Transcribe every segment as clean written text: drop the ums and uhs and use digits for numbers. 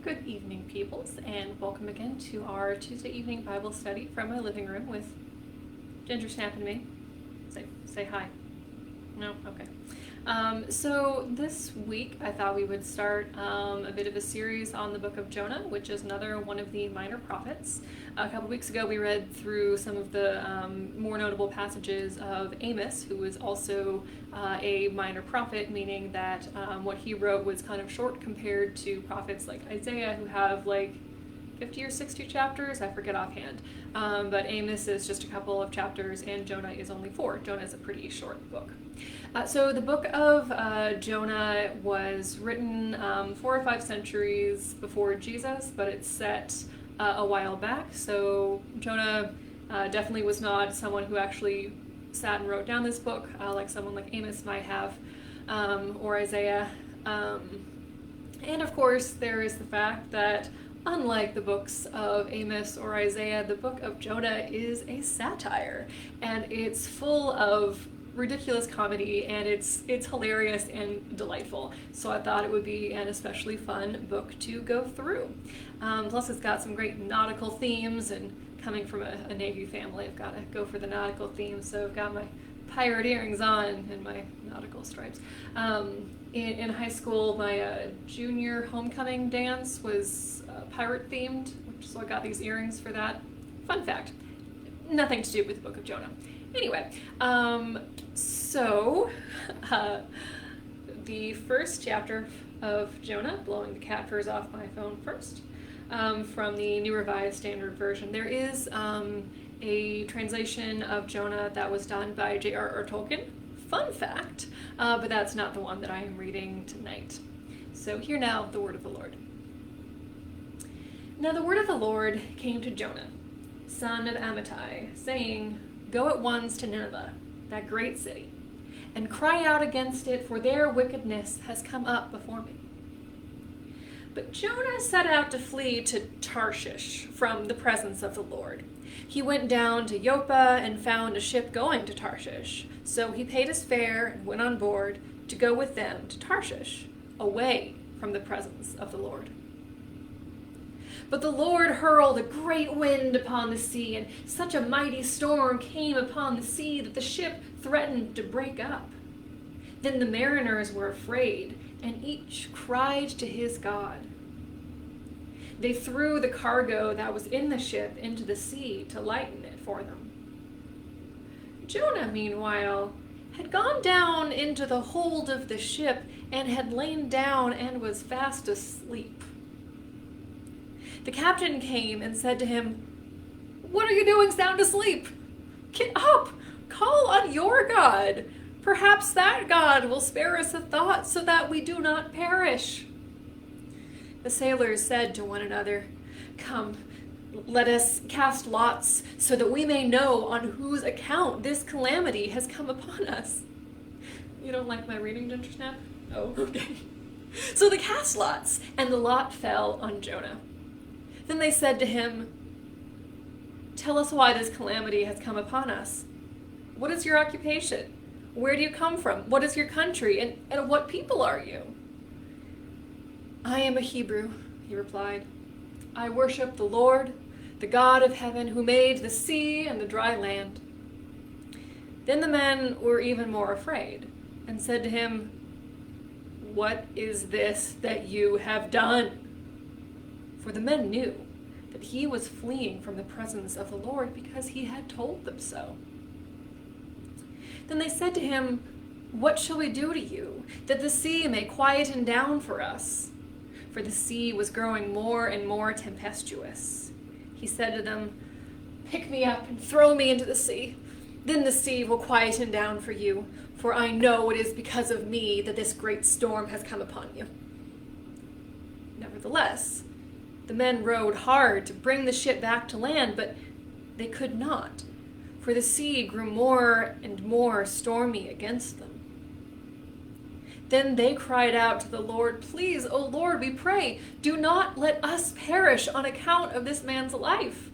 Good evening, peoples, and welcome again to our Tuesday evening Bible study from my living room with Gingersnap and me. Say hi. No? Okay. So this week I thought we would start a bit of a series on the book of Jonah, which is another one of the minor prophets. A couple weeks ago we read through some of the more notable passages of Amos, who was also a minor prophet, meaning that what he wrote was kind of short compared to prophets like Isaiah, who have like 50 or 60 chapters, I forget offhand. But Amos is just a couple of chapters, and Jonah is only 4. Jonah is a pretty short book. So the book of Jonah was written 4 or 5 centuries before Jesus, but it's set a while back. So Jonah definitely was not someone who actually sat and wrote down this book, like someone like Amos might have, or Isaiah. And of course, there is the fact that unlike the books of Amos or Isaiah, the book of Jonah is a satire, and it's full of ridiculous comedy, and it's hilarious and delightful. So I thought it would be an especially fun book to go through. Plus, it's got some great nautical themes, and coming from a Navy family, I've got to go for the nautical theme. So I've got my pirate earrings on and my nautical stripes. In high school, my junior homecoming dance was pirate themed, so I got these earrings for that. Fun fact, nothing to do with the book of Jonah. Anyway, the first chapter of Jonah, blowing the cat furs off my phone first, from the New Revised Standard Version. There is a translation of Jonah that was done by J.R.R. Tolkien. Fun fact, but that's not the one that I am reading tonight. So hear now the word of the Lord. Now the word of the Lord came to Jonah, son of Amittai, saying, Go at once to Nineveh, that great city, and cry out against it, for their wickedness has come up before me. But Jonah set out to flee to Tarshish from the presence of the Lord. He went down to Joppa and found a ship going to Tarshish. So he paid his fare and went on board to go with them to Tarshish, away from the presence of the Lord. But the Lord hurled a great wind upon the sea, and such a mighty storm came upon the sea that the ship threatened to break up. Then the mariners were afraid, and each cried to his God. They threw the cargo that was in the ship into the sea to lighten it for them. Jonah, meanwhile, had gone down into the hold of the ship and had lain down and was fast asleep. The captain came and said to him, What are you doing sound asleep? Get up! Call on your God! Perhaps that God will spare us a thought so that we do not perish. The sailors said to one another, Come, let us cast lots so that we may know on whose account this calamity has come upon us. You don't like my reading, Gingersnap? Oh, okay. So they cast lots, and the lot fell on Jonah. Then they said to him, Tell us why this calamity has come upon us. What is your occupation? Where do you come from? What is your country? And what people are you? I am a Hebrew, he replied. I worship the Lord, the God of heaven, who made the sea and the dry land. Then the men were even more afraid and said to him, What is this that you have done? For the men knew that he was fleeing from the presence of the Lord because he had told them so. Then they said to him, What shall we do to you, that the sea may quieten down for us? For the sea was growing more and more tempestuous. He said to them, Pick me up and throw me into the sea. Then the sea will quieten down for you, for I know it is because of me that this great storm has come upon you. Nevertheless, the men rowed hard to bring the ship back to land, but they could not, for the sea grew more and more stormy against them. Then they cried out to the Lord, Please, O Lord, we pray, do not let us perish on account of this man's life.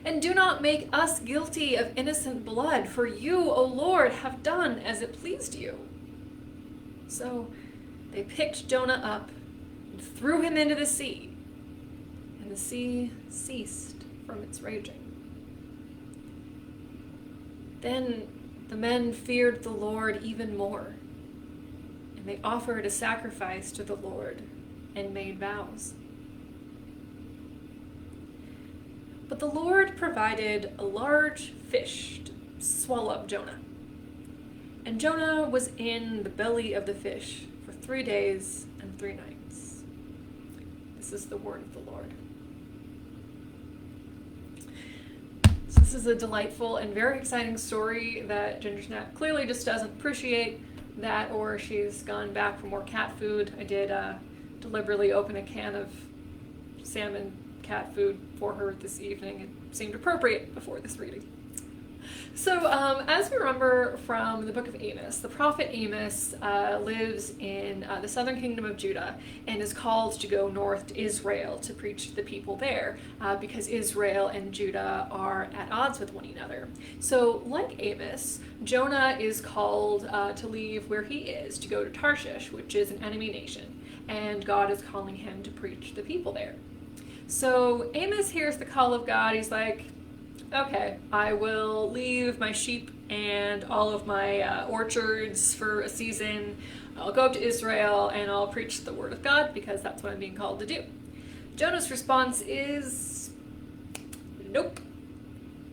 And do not make us guilty of innocent blood, for you, O Lord, have done as it pleased you. So they picked Jonah up and threw him into the sea, and the sea ceased from its raging. Then the men feared the Lord even more, and they offered a sacrifice to the Lord and made vows. But the Lord provided a large fish to swallow up Jonah. And Jonah was in the belly of the fish for 3 days and 3 nights. This is the word of the Lord. So this is a delightful and very exciting story that Gingersnap clearly just doesn't appreciate that, or she's gone back for more cat food. I did deliberately open a can of salmon cat food for her this evening. It seemed appropriate before this reading. So, as we remember from the book of Amos, the prophet Amos lives in the southern kingdom of Judah and is called to go north to Israel to preach to the people there because Israel and Judah are at odds with one another. So, like Amos, Jonah is called to leave where he is to go to Tarshish, which is an enemy nation, and God is calling him to preach to the people there. So, Amos hears the call of God. He's like, okay, I will leave my sheep and all of my orchards for a season. I'll go up to Israel and I'll preach the word of God because that's what I'm being called to do. Jonah's response is, nope,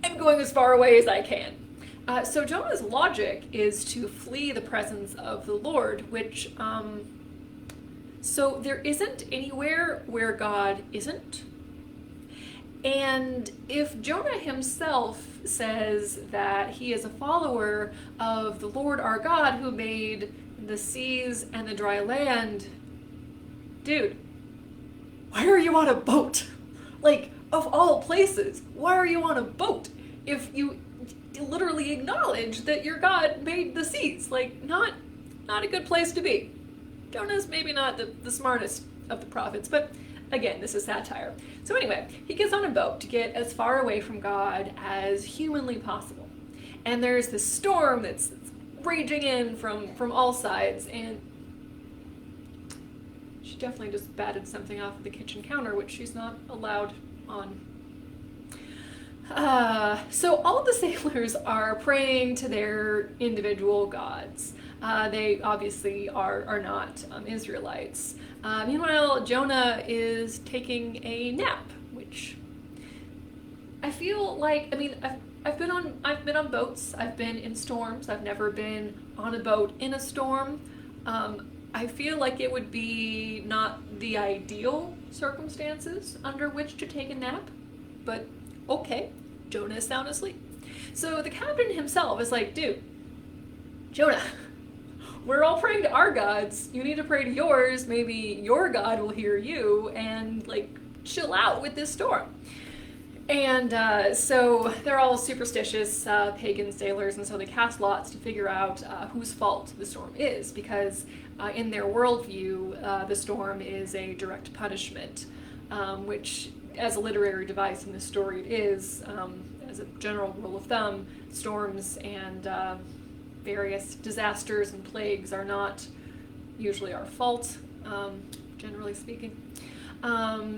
I'm going as far away as I can. So Jonah's logic is to flee the presence of the Lord, which, so there isn't anywhere where God isn't. And if Jonah himself says that he is a follower of the Lord our God who made the seas and the dry land, dude, why are you on a boat? Like, of all places, why are you on a boat if you literally acknowledge that your God made the seas? Like, not a good place to be. Jonah's maybe not the smartest of the prophets, but again, this is satire. So anyway, he gets on a boat to get as far away from God as humanly possible. And there's this storm that's raging in from all sides, and she definitely just batted something off of the kitchen counter, which she's not allowed on. So all of the sailors are praying to their individual gods. They obviously are not Israelites. Meanwhile, Jonah is taking a nap, which I feel like, I mean, I've been on boats, I've been in storms, I've never been on a boat in a storm. I feel like it would be not the ideal circumstances under which to take a nap, but okay, Jonah is sound asleep. So the captain himself is like, dude, Jonah, we're all praying to our gods. You need to pray to yours. Maybe your God will hear you and, like, chill out with this storm. And so they're all superstitious pagan sailors, and so they cast lots to figure out whose fault the storm is, because in their worldview, the storm is a direct punishment, which, as a literary device in this story, it is, as a general rule of thumb, storms and various disasters and plagues are not usually our fault, generally speaking.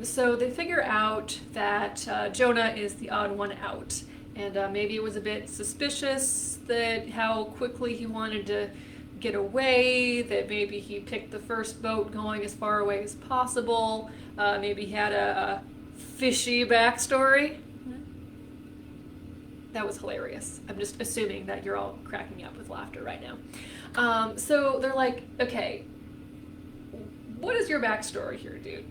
So they figure out that Jonah is the odd one out, and maybe it was a bit suspicious that how quickly he wanted to get away, that maybe he picked the first boat going as far away as possible, maybe he had a fishy backstory. That was hilarious. I'm just assuming that you're all cracking up with laughter right now. So they're like, okay, what is your backstory here, dude?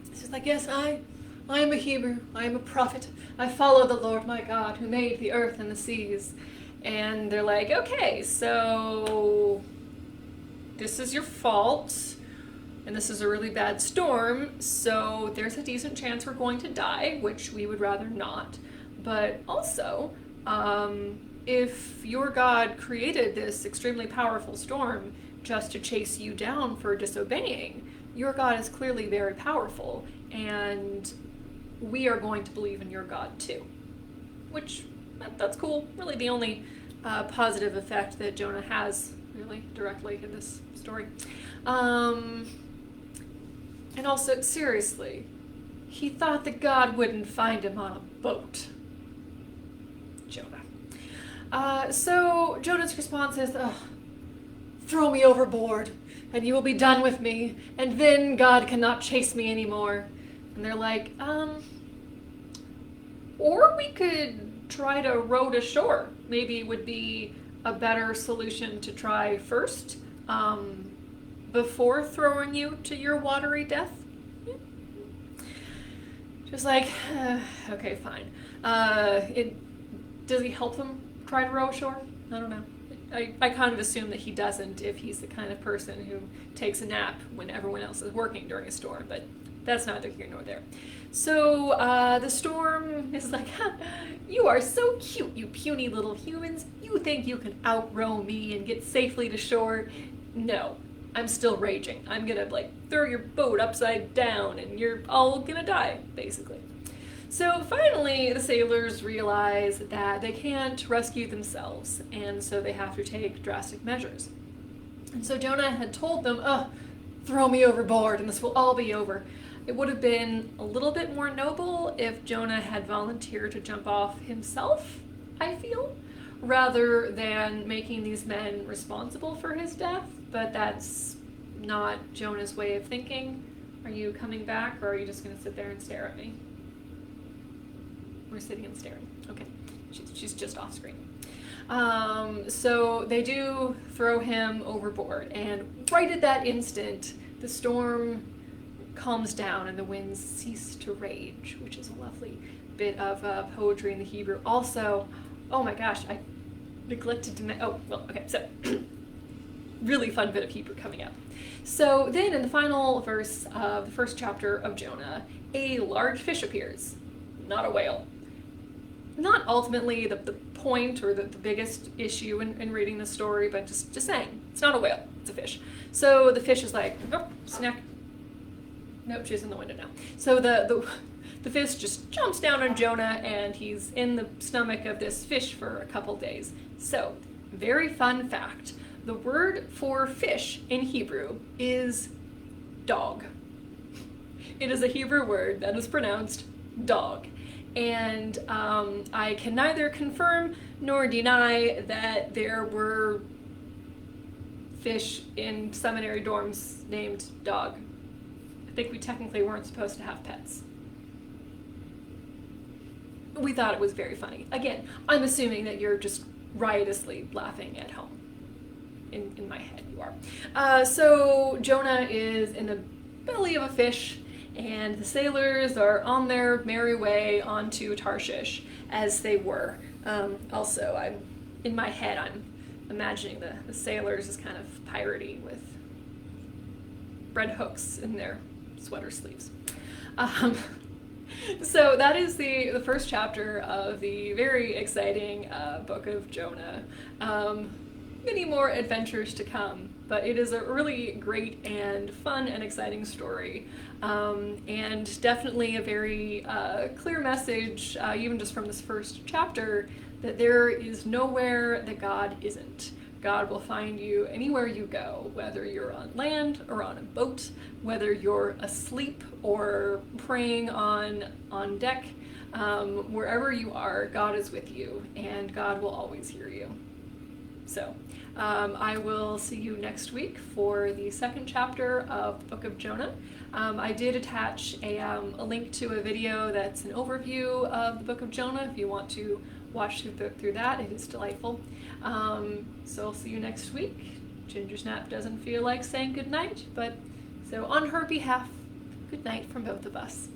He's like, yes, I am a Hebrew. I am a prophet. I follow the Lord my God who made the earth and the seas. And they're like, okay, so this is your fault. And this is a really bad storm. So there's a decent chance we're going to die, which we would rather not. But also, if your God created this extremely powerful storm just to chase you down for disobeying, your God is clearly very powerful, and we are going to believe in your God too. Which, that's cool. Really the only positive effect that Jonah has, really, directly in this story. And also, seriously, he thought that God wouldn't find him on a boat. Jonah. So Jonah's response is, throw me overboard, and you will be done with me, and then God cannot chase me anymore. And they're like, or we could try to row to shore. Maybe it would be a better solution to try first, before throwing you to your watery death. Just like, okay, fine. Does he help them try to row ashore? I don't know. I kind of assume that he doesn't if he's the kind of person who takes a nap when everyone else is working during a storm, but that's neither here nor there. So the storm is like, you are so cute, you puny little humans. You think you can outrow me and get safely to shore? No, I'm still raging. I'm gonna throw your boat upside down and you're all gonna die, basically. So finally, the sailors realize that they can't rescue themselves, and so they have to take drastic measures. And so Jonah had told them, throw me overboard and this will all be over. It would have been a little bit more noble if Jonah had volunteered to jump off himself, I feel, rather than making these men responsible for his death, but that's not Jonah's way of thinking. Are you coming back, or are you just going to sit there and stare at me? We're sitting and staring. Okay, she's just off screen. So they do throw him overboard, and right at that instant, the storm calms down and the winds cease to rage, which is a lovely bit of poetry in the Hebrew. Also, oh my gosh, I neglected to so really fun bit of Hebrew coming up. So then in the final verse of the first chapter of Jonah, a large fish appears, not a whale. Not ultimately the point or the biggest issue in reading the story, but just saying, it's not a whale, it's a fish. So the fish is like, oh, snack. Nope, she's in the window now. So the fish just jumps down on Jonah, and he's in the stomach of this fish for a couple days. So, very fun fact, the word for fish in Hebrew is dog. It is a Hebrew word that is pronounced dog. And I can neither confirm nor deny that there were fish in seminary dorms named dog. I think we technically weren't supposed to have pets. We thought it was very funny. Again, I'm assuming that you're just riotously laughing at home. In my head, you are. So Jonah is in the belly of a fish, and the sailors are on their merry way onto Tarshish, as they were. Also, in my head, I'm imagining the sailors as kind of piratey with red hooks in their sweater sleeves. So that is the first chapter of the very exciting book of Jonah. Many more adventures to come, but it is a really great and fun and exciting story, and definitely a very clear message, even just from this first chapter, that there is nowhere that God isn't. God will find you anywhere you go, whether you're on land or on a boat, whether you're asleep or praying on deck, wherever you are, God is with you, and God will always hear you. So, I will see you next week for the second chapter of the Book of Jonah. I did attach a link to a video that's an overview of the Book of Jonah if you want to watch through that. It is delightful. So I'll see you next week. Gingersnap doesn't feel like saying goodnight, but so on her behalf, good night from both of us.